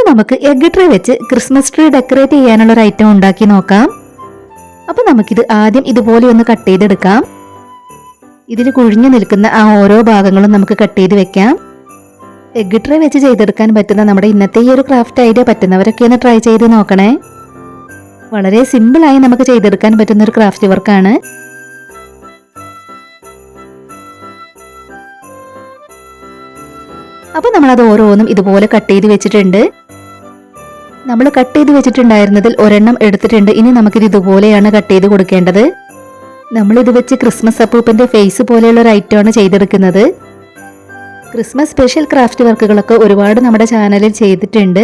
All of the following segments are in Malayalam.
നമുക്ക് എഗ് ട്രേ വെച്ച് ക്രിസ്മസ് ട്രീ ഡെക്കറേറ്റ് ചെയ്യാനുള്ള ഒരു ഐറ്റം ഉണ്ടാക്കി നോക്കാം. അപ്പൊ നമുക്കിത് ആദ്യം ഇതുപോലെ ഒന്ന് കട്ട് ചെയ്തെടുക്കാം. ഇതിൽ കുഴിഞ്ഞു നിൽക്കുന്ന ആ ഓരോ ഭാഗങ്ങളും നമുക്ക് കട്ട് ചെയ്ത് വെക്കാം. എഗ് ട്രേ വെച്ച് ചെയ്തെടുക്കാൻ പറ്റുന്ന നമ്മുടെ ഇന്നത്തെ ഈ ഒരു ക്രാഫ്റ്റ് ഐഡിയ പറ്റുന്നവരൊക്കെ ഒന്ന് ട്രൈ ചെയ്ത് നോക്കണേ. വളരെ സിമ്പിളായി നമുക്ക് ചെയ്തെടുക്കാൻ പറ്റുന്ന ഒരു ക്രാഫ്റ്റ് വർക്കാണ്. അപ്പൊ നമ്മളത് ഓരോന്നും ഇതുപോലെ കട്ട് ചെയ്ത് വെച്ചിട്ടുണ്ട്. നമ്മൾ കട്ട് ചെയ്ത് വെച്ചിട്ടുണ്ടായിരുന്നതിൽ ഒരെണ്ണം എടുത്തിട്ടുണ്ട്. ഇനി നമുക്കിത് ഇതുപോലെയാണ് കട്ട് ചെയ്ത് കൊടുക്കേണ്ടത്. നമ്മളിത് വെച്ച് ക്രിസ്മസ് അപ്പൂപ്പന്റെ ഫേസ് പോലെയുള്ള ഒരു ഐറ്റമാണ് ചെയ്തെടുക്കുന്നത്. ക്രിസ്മസ് സ്പെഷ്യൽ ക്രാഫ്റ്റ് വർക്കുകളൊക്കെ ഒരുപാട് നമ്മുടെ ചാനലിൽ ചെയ്തിട്ടുണ്ട്.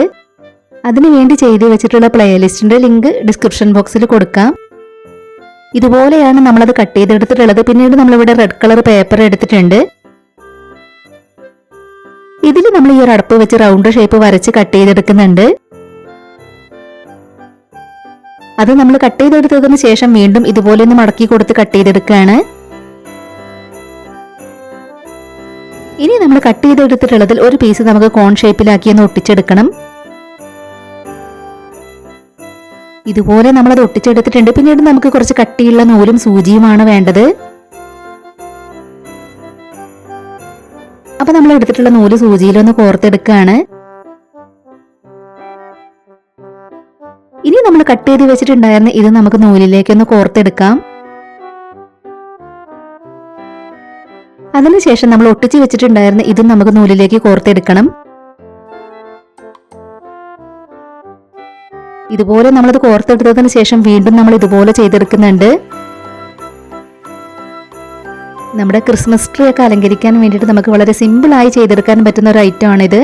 അതിനുവേണ്ടി ചെയ്ത് വെച്ചിട്ടുള്ള പ്ലേലിസ്റ്റിന്റെ ലിങ്ക് ഡിസ്ക്രിപ്ഷൻ ബോക്സിൽ കൊടുക്കാം. ഇതുപോലെയാണ് നമ്മളത് കട്ട് ചെയ്തെടുത്തിട്ടുള്ളത്. പിന്നീട് നമ്മളിവിടെ റെഡ് കളർ പേപ്പർ എടുത്തിട്ടുണ്ട്. ഇതിൽ നമ്മൾ ഈ ഒരു അടപ്പ് വെച്ച് റൗണ്ട് ഷേപ്പ് വരച്ച് കട്ട് ചെയ്തെടുക്കുന്നുണ്ട്. അത് നമ്മൾ കട്ട് ചെയ്തെടുത്തതിന് ശേഷം വീണ്ടും ഇതുപോലെ ഒന്ന് മടക്കി കൊടുത്ത് കട്ട് ചെയ്തെടുക്കുകയാണ്. ഇനി നമ്മൾ കട്ട് ചെയ്തെടുത്തിട്ടുള്ളതിൽ ഒരു പീസ് നമുക്ക് കോൺ ഷേപ്പിലാക്കി ഒന്ന് ഒട്ടിച്ചെടുക്കണം. ഇതുപോലെ നമ്മളത് ഒട്ടിച്ചെടുത്തിട്ടുണ്ട്. പിന്നീട് നമുക്ക് കുറച്ച് കട്ടിയുള്ള നൂലും സൂചിയുമാണ് വേണ്ടത്. അപ്പൊ നമ്മൾ എടുത്തിട്ടുള്ള നൂല് സൂചിയിലൊന്ന് കോർത്തെടുക്കുകയാണ്. ഇനി നമ്മൾ കട്ട് ചെയ്ത് വെച്ചിട്ടുണ്ടായിരുന്ന ഇത് നമുക്ക് നൂലിലേക്കൊന്ന് കോർത്തെടുക്കാം. അതിനുശേഷം നമ്മൾ ഒട്ടിച്ച് വെച്ചിട്ടുണ്ടായിരുന്ന ഇതും നമുക്ക് നൂലിലേക്ക് കോർത്തെടുക്കണം. ഇതുപോലെ നമ്മളത് കോർത്തെടുത്തതിന് ശേഷം വീണ്ടും നമ്മൾ ഇതുപോലെ ചെയ്തെടുക്കുന്നുണ്ട്. നമ്മുടെ ക്രിസ്മസ് ട്രീ ഒക്കെ അലങ്കരിക്കാൻ വേണ്ടിയിട്ട് നമുക്ക് വളരെ സിമ്പിളായി ചെയ്തെടുക്കാൻ പറ്റുന്ന ഒരു ഐറ്റം ആണിത്.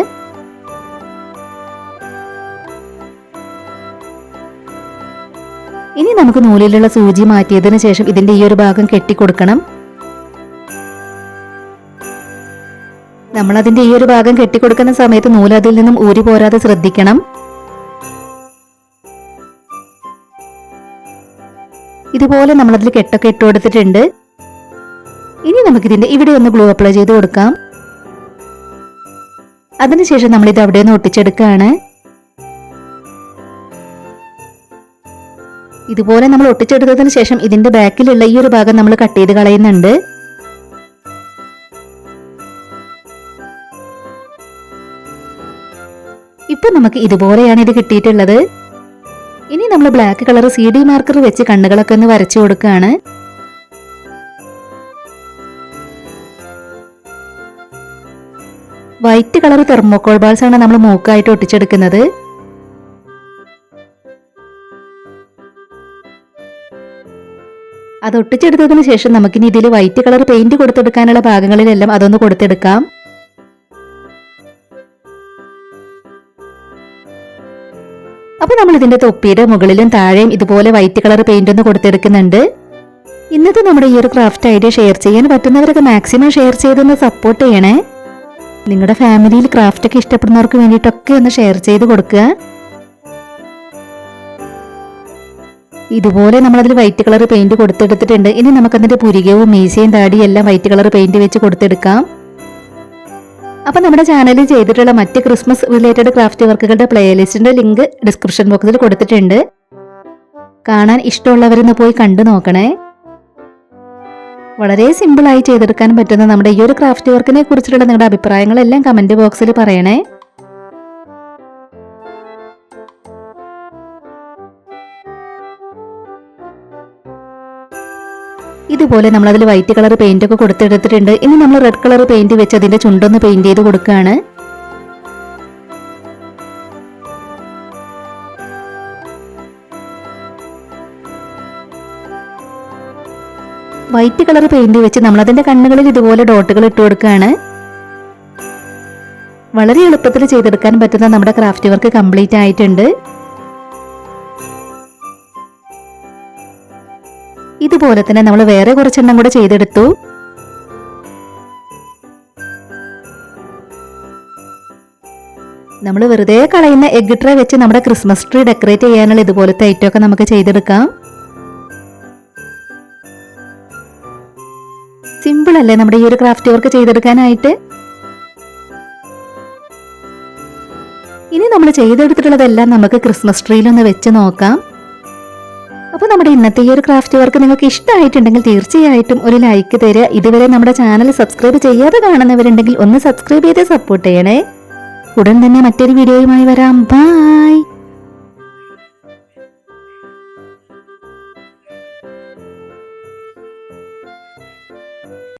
ഇനി നമുക്ക് നൂലിലുള്ള സൂചി മാറ്റിയതിനു ശേഷം ഇതിന്റെ ഈ ഒരു ഭാഗം കെട്ടിക്കൊടുക്കണം. നമ്മൾ അതിന്റെ ഈ ഒരു ഭാഗം കെട്ടിക്കൊടുക്കുന്ന സമയത്ത് നൂല് അതിൽ നിന്നും ഊരി പോരാതെ ശ്രദ്ധിക്കണം. ഇതുപോലെ നമ്മളതിൽ കെട്ടൊക്കെ ഇട്ട് കൊടുത്തിട്ടുണ്ട്. ഇനി നമുക്കിതിന്റെ ഇവിടെ ഒന്ന് ഗ്ലൂ അപ്ലൈ ചെയ്ത് കൊടുക്കാം. അതിനുശേഷം നമ്മളിത് അവിടെ നിന്ന് ഒട്ടിച്ചെടുക്കുകയാണ്. ഇതുപോലെ നമ്മൾ ഒട്ടിച്ചെടുത്തതിന് ശേഷം ഇതിന്റെ ബാക്കിലുള്ള ഈ ഒരു ഭാഗം നമ്മൾ കട്ട് ചെയ്ത് കളയുന്നുണ്ട്. ഇപ്പൊ നമുക്ക് ഇതുപോലെയാണ് ഇത് കിട്ടിയിട്ടുള്ളത്. ഇനി നമ്മൾ ബ്ലാക്ക് കളർ CD മാർക്കർ വെച്ച് കണ്ണുകളൊക്കെ ഒന്ന് വരച്ചു കൊടുക്കുകയാണ്. വൈറ്റ് കളർ തെർമോക്കോൾ ബാൾസ് ആണ് നമ്മൾ മൂക്കായിട്ട് ഒട്ടിച്ചെടുക്കുന്നത്. അത് ഒട്ടിച്ചെടുത്തതിന് ശേഷം നമുക്കിനി ഇതിൽ വൈറ്റ് കളർ പെയിന്റ് കൊടുത്തെടുക്കാനുള്ള ഭാഗങ്ങളിലെല്ലാം അതൊന്ന് കൊടുത്തെടുക്കാം. അപ്പൊ നമ്മൾ ഇതിന്റെ തൊപ്പിയുടെ മുകളിലും താഴെയും ഇതുപോലെ വൈറ്റ് കളർ പെയിന്റ് ഒന്ന് കൊടുത്തെടുക്കുന്നുണ്ട്. ഇന്നത്തെ നമ്മുടെ ഈ ഒരു ക്രാഫ്റ്റ് ഐഡിയ ഷെയർ ചെയ്യാൻ പറ്റുന്നവരൊക്കെ മാക്സിമം ഷെയർ ചെയ്തൊന്ന് സപ്പോർട്ട് ചെയ്യണേ. നിങ്ങളുടെ ഫാമിലിയിൽ ക്രാഫ്റ്റ് ഒക്കെ ഇഷ്ടപ്പെടുന്നവർക്ക് വേണ്ടിയിട്ടൊക്കെ ഒന്ന് ഷെയർ ചെയ്ത് കൊടുക്കുക. ഇതുപോലെ നമ്മളതിൽ വൈറ്റ് കളർ പെയിന്റ് കൊടുത്തെടുത്തിട്ടുണ്ട്. ഇനി നമുക്കതിന്റെ പുരികവും മീശയും താടിയും എല്ലാം വൈറ്റ് കളർ പെയിന്റ് വെച്ച് കൊടുത്തെടുക്കാം. അപ്പൊ നമ്മുടെ ചാനലിൽ ചെയ്തിട്ടുള്ള മറ്റ് ക്രിസ്മസ് റിലേറ്റഡ് ക്രാഫ്റ്റ് വർക്കുകളുടെ പ്ലേലിസ്റ്റിന്റെ ലിങ്ക് ഡിസ്ക്രിപ്ഷൻ ബോക്സിൽ കൊടുത്തിട്ടുണ്ട്. കാണാൻ ഇഷ്ടമുള്ളവരൊന്ന് പോയി കണ്ടു നോക്കണേ. വളരെ സിമ്പിളായി ചെയ്തെടുക്കാൻ പറ്റുന്ന നമ്മുടെ ഈ ഒരു ക്രാഫ്റ്റ് വർക്കിനെ കുറിച്ചുള്ള നിങ്ങളുടെ അഭിപ്രായങ്ങളെല്ലാം കമന്റ് ബോക്സിൽ പറയണേ. ഇതുപോലെ നമ്മൾ അതിൽ വൈറ്റ് കളർ പെയിന്റ് ഒക്കെ കൊടുത്തെടുത്തിട്ടുണ്ട്. ഇനി നമ്മൾ റെഡ് കളർ പെയിന്റ് വെച്ച് അതിന്റെ ചുണ്ടൊന്ന് പെയിന്റ് ചെയ്ത് കൊടുക്കുകയാണ്. വൈറ്റ് കളർ പെയിന്റ് വെച്ച് നമ്മൾ അതിന്റെ കണ്ണുകളിൽ ഇതുപോലെ ഡോട്ടുകൾ ഇട്ട് കൊടുക്കുകയാണ്. വളരെ എളുപ്പത്തിൽ ചെയ്തെടുക്കാൻ പറ്റുന്ന നമ്മുടെ ക്രാഫ്റ്റ് വർക്ക് കംപ്ലീറ്റ് ആയിട്ടുണ്ട്. ഇതുപോലെ തന്നെ നമ്മൾ വേറെ കുറച്ചെണ്ണം കൂടെ ചെയ്തെടുത്തു. നമ്മൾ വെറുതെ കളയുന്ന എഗ് ട്രേ വെച്ച് നമ്മുടെ ക്രിസ്മസ് ട്രീ ഡെക്കറേറ്റ് ചെയ്യാനുള്ള ഇതുപോലത്തെ ഐറ്റം ഒക്കെ നമുക്ക് ചെയ്തെടുക്കാം. സിമ്പിൾ അല്ലേ നമ്മുടെ ഈ ഒരു ക്രാഫ്റ്റ് വർക്ക് ചെയ്തെടുക്കാനായിട്ട്. ഇനി നമ്മൾ ചെയ്തെടുത്തിട്ടുള്ളതെല്ലാം നമുക്ക് ക്രിസ്മസ് ട്രീയിലൊന്ന് വെച്ച് നോക്കാം. അപ്പോൾ നമ്മുടെ ഇന്നത്തെ ഈ ഒരു ക്രാഫ്റ്റ് വർക്ക് നിങ്ങൾക്ക് ഇഷ്ടമായിട്ടുണ്ടെങ്കിൽ തീർച്ചയായിട്ടും ഒരു ലൈക്ക് തരിക. ഇതുവരെ നമ്മുടെ ചാനൽ സബ്സ്ക്രൈബ് ചെയ്യാതെ കാണുന്നവരുണ്ടെങ്കിൽ ഒന്ന് സബ്സ്ക്രൈബ് ചെയ്ത് സപ്പോർട്ട് ചെയ്യണേ. ഉടൻ തന്നെ മറ്റൊരു വീഡിയോയുമായി വരാം. ബൈ.